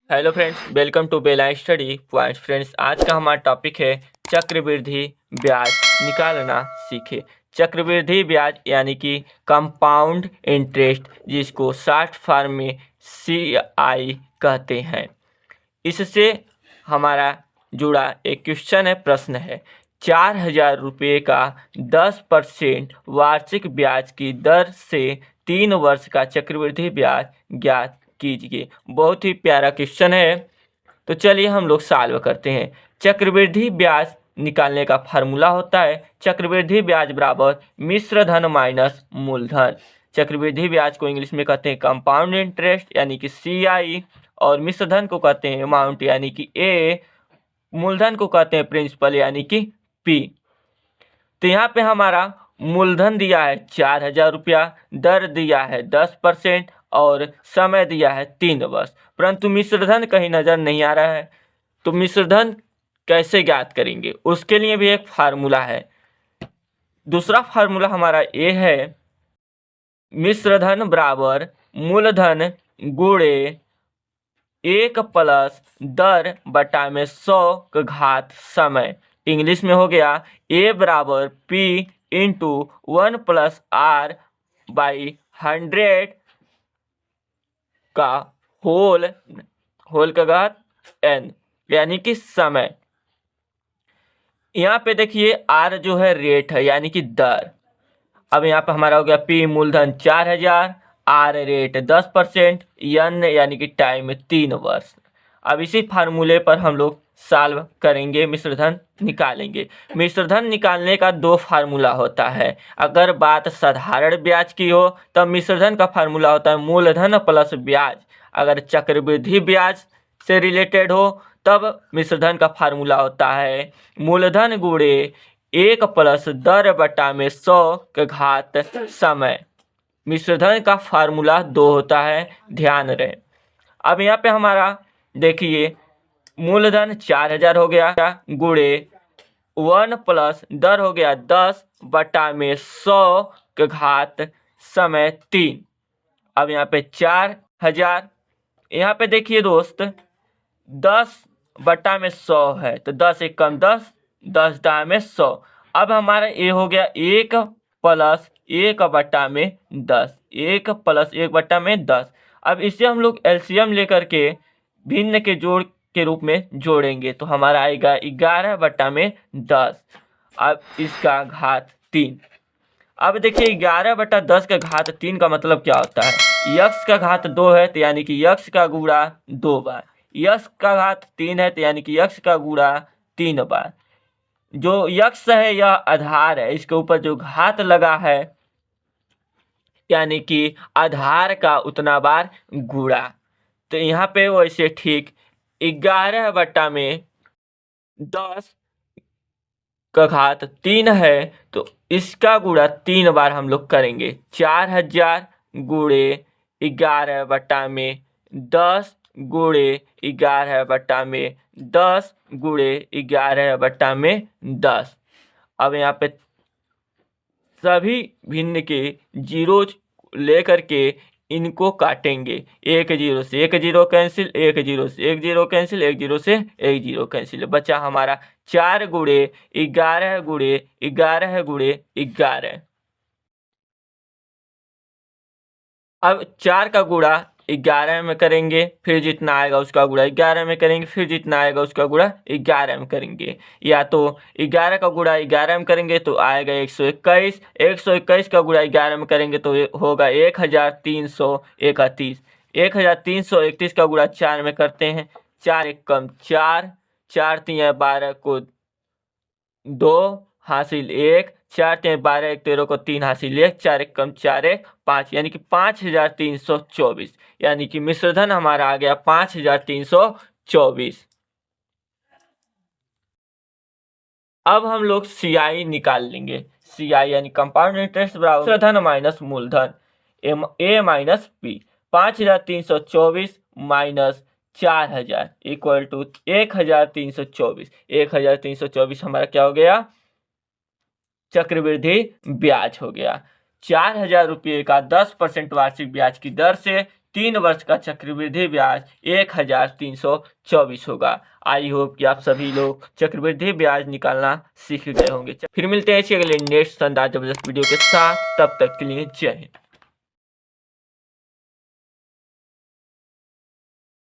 Hello friends, welcome to Bela study points. Friends, आज का हमारा टॉपिक है चक्रवृद्धि ब्याज निकालना सीखे। चक्रवृद्धि ब्याज यानी कि कंपाउंड इंटरेस्ट, जिसको शॉर्ट फॉर्म में CI कहते हैं। इससे हमारा जुड़ा एक क्वेश्चन है, प्रश्न है। 4,000 रुपये का 10% वार्षिक ब्याज की दर से 3 वर्ष का चक्रवृद्धि ब्याज ज्ञात कीजिए। बहुत ही प्यारा क्वेश्चन है, तो चलिए हम लोग सॉल्व करते हैं। चक्रवृद्धि ब्याज निकालने का फार्मूला होता है चक्रवृद्धि ब्याज बराबर मिश्र धन माइनस मूलधन। चक्रवृद्धि ब्याज को इंग्लिश में कहते हैं कंपाउंड इंटरेस्ट यानी कि CI, और मिश्र धन को कहते हैं अमाउंट यानी कि A, मूलधन को कहते हैं प्रिंसिपल यानी कि P। तो यहाँ पे हमारा मूलधन दिया है 4,000 रुपया, दर दिया है 10% और समय दिया है 3 वर्ष, परंतु मिश्रधन कहीं नजर नहीं आ रहा है। तो मिश्रधन कैसे ज्ञात करेंगे, उसके लिए भी एक फार्मूला है। दूसरा फार्मूला हमारा ये है, मिश्रधन बराबर मूलधन गुणे 1 प्लस दर बटा में 100 का घात समय। इंग्लिश में हो गया A बराबर P into 1 plus R by 100 का होल का घात N यानी कि समय। यहाँ पे देखिए R जो है रेट है यानी कि दर। अब यहाँ पे हमारा हो गया P मूलधन 4,000, R रेट 10%, N यानी कि टाइम 3 वर्ष। अब इसी फार्मूले पर हम लोग सॉल्व करेंगे, मिश्रधन निकालेंगे। मिश्रधन निकालने का 2 फार्मूला होता है। अगर बात साधारण ब्याज की हो तब मिश्रधन का फार्मूला होता है मूलधन प्लस ब्याज। अगर चक्रवृद्धि ब्याज से रिलेटेड हो तब मिश्रधन का फार्मूला होता है मूलधन गुणे 1 प्लस दर बटा में 100 का घात समय। मिश्रधन का फार्मूला 2 होता है, ध्यान रहे। अब यहाँ पे हमारा देखिए मूलधन 4,000 हो गया गुणे 1 प्लस दर हो गया 10 बटा में 100 का घात समय 3। अब यहाँ पे 4,000, यहाँ पे देखिए दोस्त 10 बटा में 100 है, तो 10 एक कम 10, 10 दाएं में 100। अब हमारा ये हो गया 1 प्लस 1 बटा में 10, 1 प्लस 1 बटा में 10। अब इसे हम लोग LCM लेकर के भिन्न के जोड़ के रूप में जोड़ेंगे तो हमारा आएगा 11 बटा में 10। अब इसका घात 3। अब देखिए 11 बटा 10 का घात 3 का मतलब क्या होता है, यक्स का घात 2 है तो यानी कि यक्स का गुणा 2 बार, यक्स का घात 3 है तो यानी कि यक्स का गुणा 3 बार। जो यक्स है यह आधार है, इसके ऊपर जो घात लगा है यानी कि आधार का उतना बार गुणा। तो यहाँ पे वैसे ठीक 11 बटा में 10 का घात 3 है तो इसका गुणा 3 बार हम लोग करेंगे। 4,000 गुणे 11 बटा में 10 गुणे 11 बटा में 10 गुणे 11 बटा में 10। अब यहाँ पे सभी भिन्न के जीरोज लेकर के इनको काटेंगे। 1 0 से 1 0 कैंसिल, 1 0 से 1 0 कैंसिल, 1 0 से 1 0 कैंसिल, बचा हमारा 4 गुणे 11 गुणे 11 गुणे 11। अब 4 का गुणा 11 में करेंगे, फिर जितना आएगा उसका गुणा 11 में करेंगे, फिर जितना आएगा उसका गुणा 11 में करेंगे। या तो 11 का गुणा 11 में करेंगे तो आएगा 121, 121 का गुणा 11 में करेंगे तो होगा 1,331। 1,331 का गुणा 4 में करते हैं, 4 एक कम 4, 4 3 12 को 2 हासिल 1, 4 3 12 1 13 को 3 हासिल 1, 4 एक कम 4 1 5, यानी कि 5,324। यानी कि मिश्रधन हमारा आ गया 5,324। अब हम लोग CI निकाल लेंगे। CI यानी कंपाउंड इंटरेस्ट बराबर मिश्रधन माइनस मूलधन A minus P। 5,324 minus 4,000 equal to 1,324। 1,324 हमारा क्या हो गया, चक्रवृद्धि ब्याज हो गया। 4,000 रुपये का 10% वार्षिक ब्याज की दर से 3 वर्ष का चक्रवृद्धि ब्याज 1324 होगा। आई होप कि आप सभी लोग चक्रवृद्धि ब्याज निकालना सीख गए होंगे। फिर मिलते हैं इसी अगले नेक्स्ट शानदार जबरदस्त वीडियो के साथ, तब तक के लिए जय हिंद।